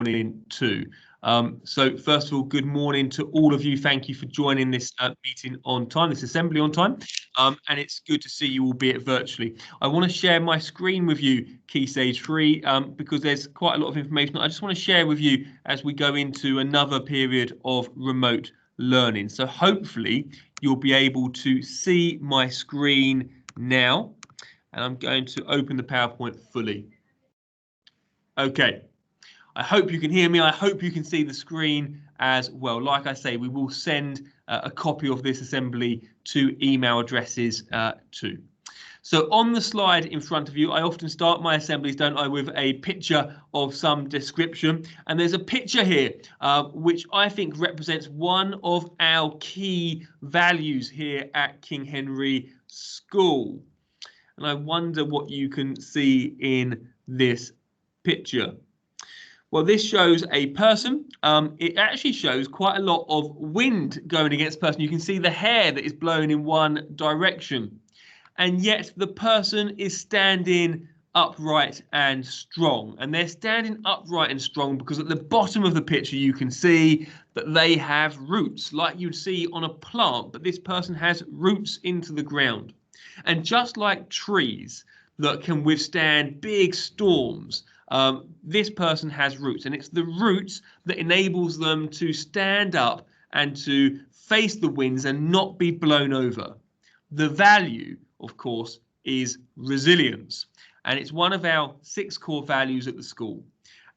morning too. So first of all, good morning to all of you. Thank you for joining this meeting on time, this assembly on time. And it's good to see you, albeit virtually. I want to share my screen with you, Key Stage 3, because there's quite a lot of information I just want to share with you as we go into another period of remote learning. So hopefully you'll be able to see my screen now. And I'm going to open the PowerPoint fully. Okay. I hope you can hear me. I hope you can see the screen as well. Like I say, we will send a copy of this assembly to email addresses too. So on the slide in front of you, I often start my assemblies, don't I, with a picture of some description. And there's a picture here, which I think represents one of our key values here at King Henry School. And I wonder what you can see in this picture. Well, this shows a person. It actually shows quite a lot of wind going against the person. You can see the hair that is blowing in one direction. And yet the person is standing upright and strong. And they're standing upright and strong because at the bottom of the picture, you can see that they have roots like you'd see on a plant. But this person has roots into the ground. And just like trees that can withstand big storms, this person has roots, and it's the roots that enables them to stand up and to face the winds and not be blown over. The value, of course, is resilience, and it's one of our 6 core values at the school.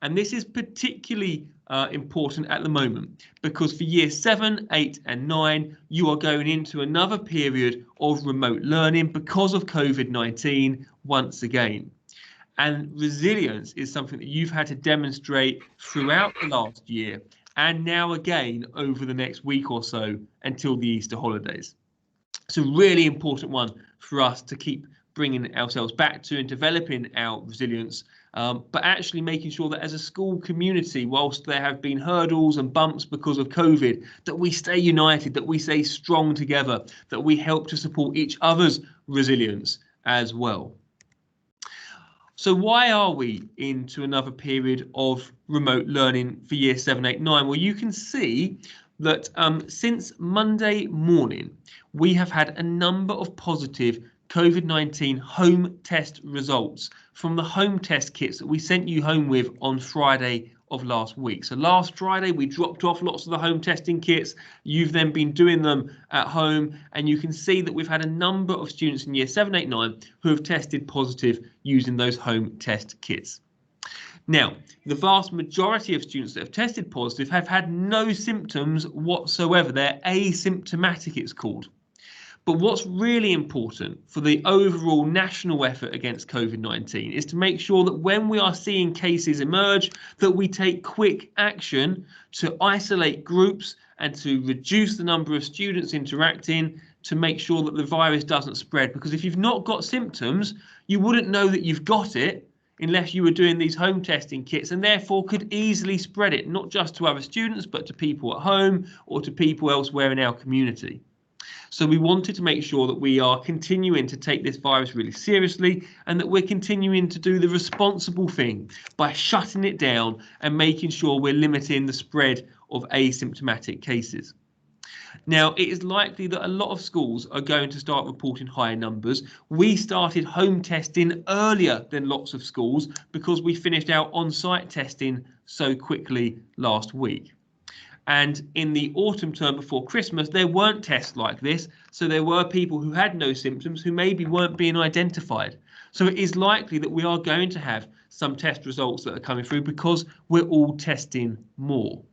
And this is particularly important at the moment because for year 7, 8 and 9, you are going into another period of remote learning because of COVID-19 once again. And resilience is something that you've had to demonstrate throughout the last year and now again over the next week or so until the Easter holidays. It's a really important one for us to keep bringing ourselves back to and developing our resilience, but actually making sure that as a school community, whilst there have been hurdles and bumps because of COVID, that we stay united, that we stay strong together, that we help to support each other's resilience as well. So why are we into another period of remote learning for year 7, 8, 9? Well, you can see that since Monday morning, we have had a number of positive COVID-19 home test results from the home test kits that we sent you home with on Friday of last week. So last Friday, we dropped off lots of the home testing kits. You've then been doing them at home, and you can see that we've had a number of students in year 7, 8, 9 who have tested positive using those home test kits. Now, the vast majority of students that have tested positive have had no symptoms whatsoever. They're asymptomatic, it's called. But what's really important for the overall national effort against COVID-19 is to make sure that when we are seeing cases emerge, that we take quick action to isolate groups and to reduce the number of students interacting to make sure that the virus doesn't spread. Because if you've not got symptoms, you wouldn't know that you've got it unless you were doing these home testing kits, and therefore could easily spread it, not just to other students, but to people at home or to people elsewhere in our community. So we wanted to make sure that we are continuing to take this virus really seriously and that we're continuing to do the responsible thing by shutting it down and making sure we're limiting the spread of asymptomatic cases. Now, it is likely that a lot of schools are going to start reporting higher numbers. We started home testing earlier than lots of schools because we finished our on-site testing so quickly last week. And in the autumn term before Christmas, there weren't tests like this. So there were people who had no symptoms who maybe weren't being identified. So it is likely that we are going to have some test results that are coming through because we're all testing more.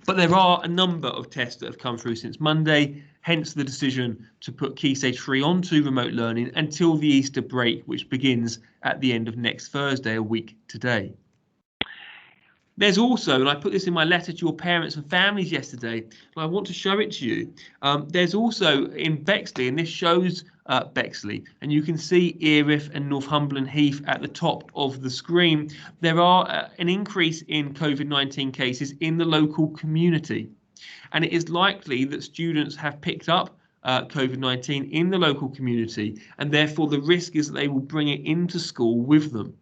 But there are a number of tests that have come through since Monday, hence the decision to put Key Stage 3 onto remote learning until the Easter break, which begins at the end of next Thursday, a week today. There's also, and I put this in my letter to your parents and families yesterday, and I want to show it to you. There's also in Bexley, and this shows Bexley, and you can see Erith and Northumberland Heath at the top of the screen. There are an increase in COVID-19 cases in the local community, and it is likely that students have picked up COVID-19 in the local community, and therefore the risk is that they will bring it into school with them.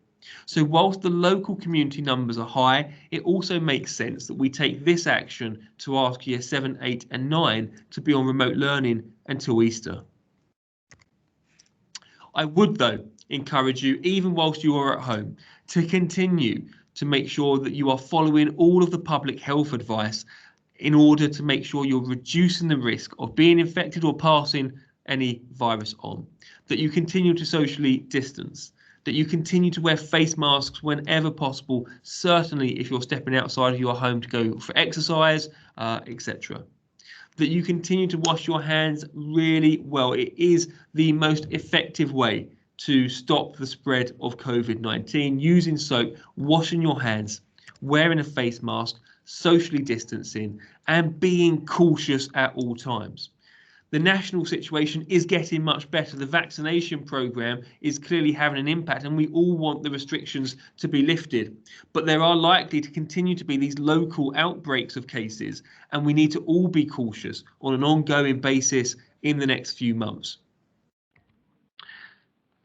So whilst the local community numbers are high, it also makes sense that we take this action to ask year 7, 8 and 9 to be on remote learning until Easter. I would, though, encourage you, even whilst you are at home, to continue to make sure that you are following all of the public health advice in order to make sure you're reducing the risk of being infected or passing any virus on, that you continue to socially distance, that you continue to wear face masks whenever possible, certainly if you're stepping outside of your home to go for exercise, etc. That you continue to wash your hands really well. It is the most effective way to stop the spread of COVID-19, using soap, washing your hands, wearing a face mask, socially distancing, and being cautious at all times. The national situation is getting much better. The vaccination programme is clearly having an impact, and we all want the restrictions to be lifted. But there are likely to continue to be these local outbreaks of cases, and we need to all be cautious on an ongoing basis in the next few months.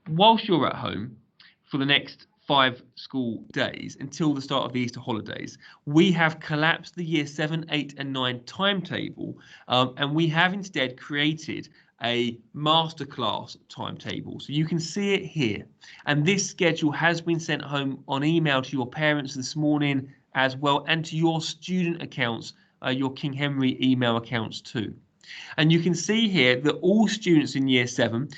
Whilst you're at home for the next 5 school days until the start of the Easter holidays, we have collapsed the year 7, 8 and 9 timetable, and we have instead created a masterclass timetable. So you can see it here, and this schedule has been sent home on email to your parents this morning as well, and to your student accounts, your King Henry email accounts too. And you can see here that all students in year 7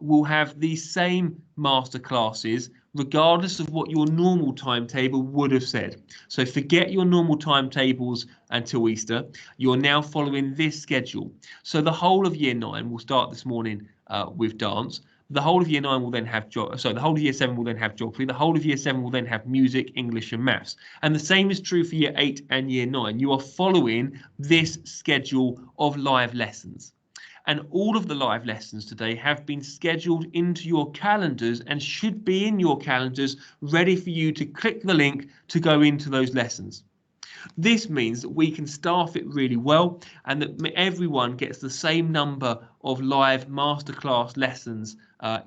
will have the same master classes regardless of what your normal timetable would have said. So forget your normal timetables until Easter. You're now following this schedule. So the whole of year 9 will start this morning with dance. The whole of year 9 will then have the whole of year 7 will then have geography. The whole of year 7 will then have music, English and maths. And the same is true for year 8 and year 9. You are following this schedule of live lessons. And all of the live lessons today have been scheduled into your calendars and should be in your calendars, ready for you to click the link to go into those lessons. This means that we can staff it really well and that everyone gets the same number of live masterclass lessons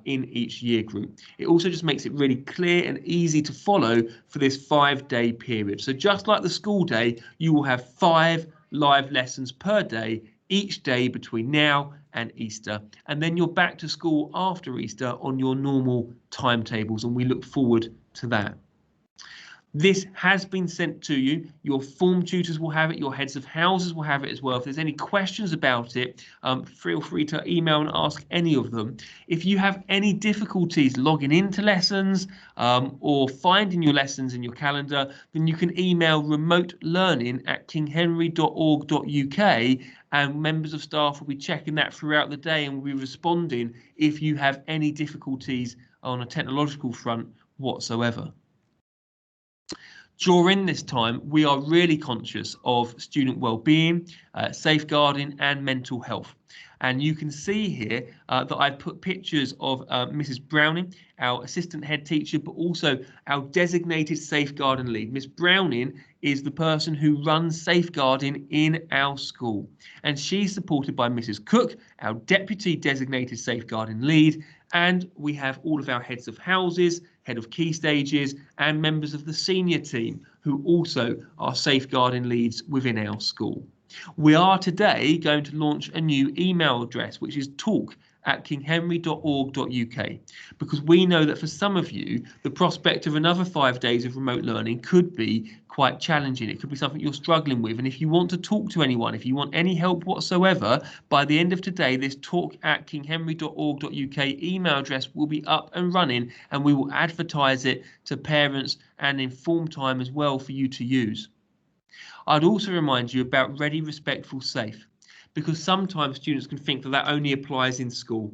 in each year group. It also just makes it really clear and easy to follow for this 5-day period. So just like the school day, you will have 5 live lessons per day, each day between now and Easter, and then you're back to school after Easter on your normal timetables, and we look forward to that. This has been sent to you. Your form tutors will have it. Your heads of houses will have it as well. If there's any questions about it, feel free to email and ask any of them. If you have any difficulties logging into lessons or finding your lessons in your calendar, then you can email remote.learning@kinghenry.org.uk, and members of staff will be checking that throughout the day and will be responding if you have any difficulties on a technological front whatsoever. During this time, we are really conscious of student well-being, safeguarding and mental health. And you can see here that I've put pictures of Mrs. Browning, our assistant head teacher, but also our designated safeguarding lead. Miss Browning is the person who runs safeguarding in our school. And she's supported by Mrs. Cook, our deputy designated safeguarding lead. And we have all of our heads of houses, head of key stages and members of the senior team who also are safeguarding leads within our school. We are today going to launch a new email address, which is talk@kinghenry.org.uk, because we know that for some of you, the prospect of another 5 days of remote learning could be quite challenging. It could be something you're struggling with. And if you want to talk to anyone, if you want any help whatsoever, by the end of today, this talk@kinghenry.org.uk email address will be up and running, and we will advertise it to parents and inform time as well for you to use. I'd also remind you about Ready, Respectful, Safe, because sometimes students can think that that only applies in school.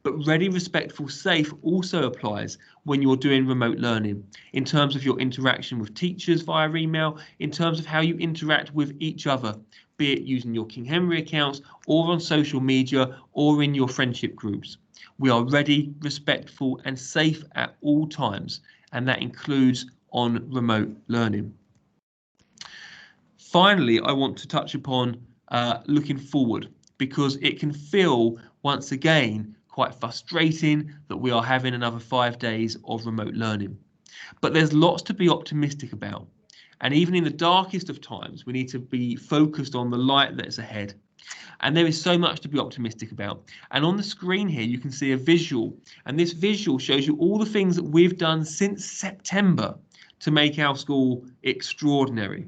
But Ready, Respectful, Safe also applies when you're doing remote learning, in terms of your interaction with teachers via email, in terms of how you interact with each other, be it using your King Henry accounts or on social media or in your friendship groups. We are ready, respectful and safe at all times, and that includes on remote learning. Finally, I want to touch upon looking forward, because it can feel once again quite frustrating that we are having another 5 days of remote learning. But there's lots to be optimistic about. And even in the darkest of times, we need to be focused on the light that's ahead. And there is so much to be optimistic about. And on the screen here, you can see a visual. And this visual shows you all the things that we've done since September to make our school extraordinary.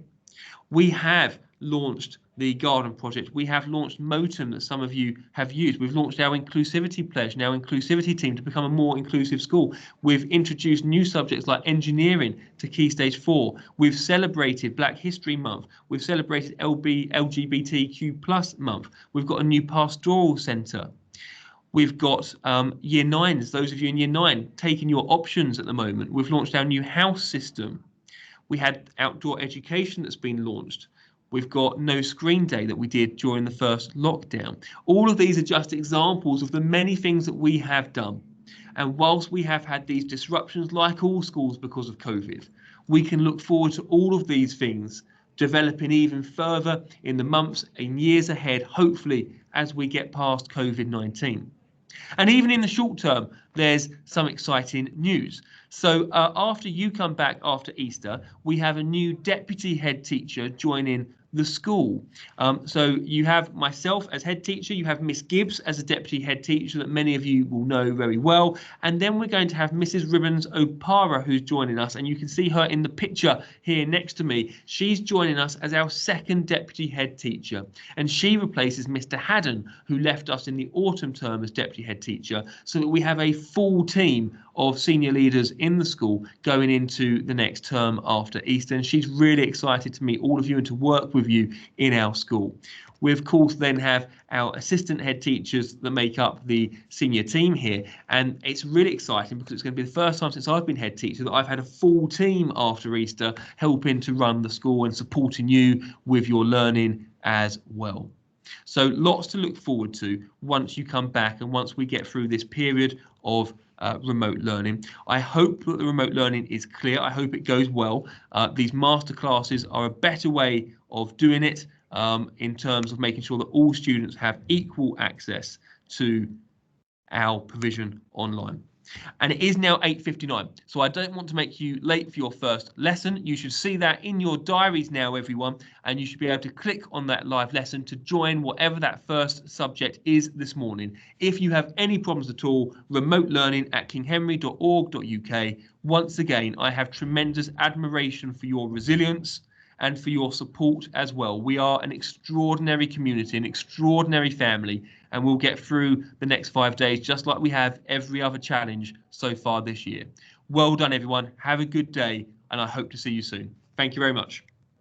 We have launched the Garden Project. We have launched Motum that some of you have used. We've launched our Inclusivity Pledge, now Inclusivity Team, to become a more inclusive school. We've introduced new subjects like engineering to Key Stage 4. We've celebrated Black History Month. We've celebrated LGBTQ+ month. We've got a new pastoral centre. We've got Year 9s, those of you in Year 9, taking your options at the moment. We've launched our new house system. We had outdoor education that's been launched. We've got No Screen Day that we did during the first lockdown. All of these are just examples of the many things that we have done. And whilst we have had these disruptions, like all schools because of COVID, we can look forward to all of these things developing even further in the months and years ahead, hopefully, as we get past COVID-19. And even in the short term, there's some exciting news. So after you come back after Easter, we have a new deputy head teacher joining the school. So you have myself as head teacher, you have Miss Gibbs as a deputy head teacher that many of you will know very well. And then we're going to have Mrs. Ribbons Opara who's joining us, and you can see her in the picture here next to me. She's joining us as our second deputy head teacher, and she replaces Mr. Haddon, who left us in the autumn term as deputy head teacher, so that we have a full team of senior leaders in the school going into the next term after Easter. And she's really excited to meet all of you and to work with you in our school. We of course then have our assistant head teachers that make up the senior team here, and it's really exciting because it's going to be the first time since I've been head teacher that I've had a full team after Easter helping to run the school and supporting you with your learning as well. So lots to look forward to once you come back and once we get through this period of remote learning. I hope that the remote learning is clear. I hope it goes well. These masterclasses are a better way of doing it in terms of making sure that all students have equal access to our provision online. And it is now 8:59, so I don't want to make you late for your first lesson. You should see that in your diaries now, everyone, and you should be able to click on that live lesson to join whatever that first subject is this morning. If you have any problems at all, remote-learning@kinghenry.org.uk. Once again, I have tremendous admiration for your resilience and for your support as well. We are an extraordinary community, an extraordinary family, and we'll get through the next 5 days just like we have every other challenge so far this year. Well done, everyone. Have a good day, and I hope to see you soon. Thank you very much.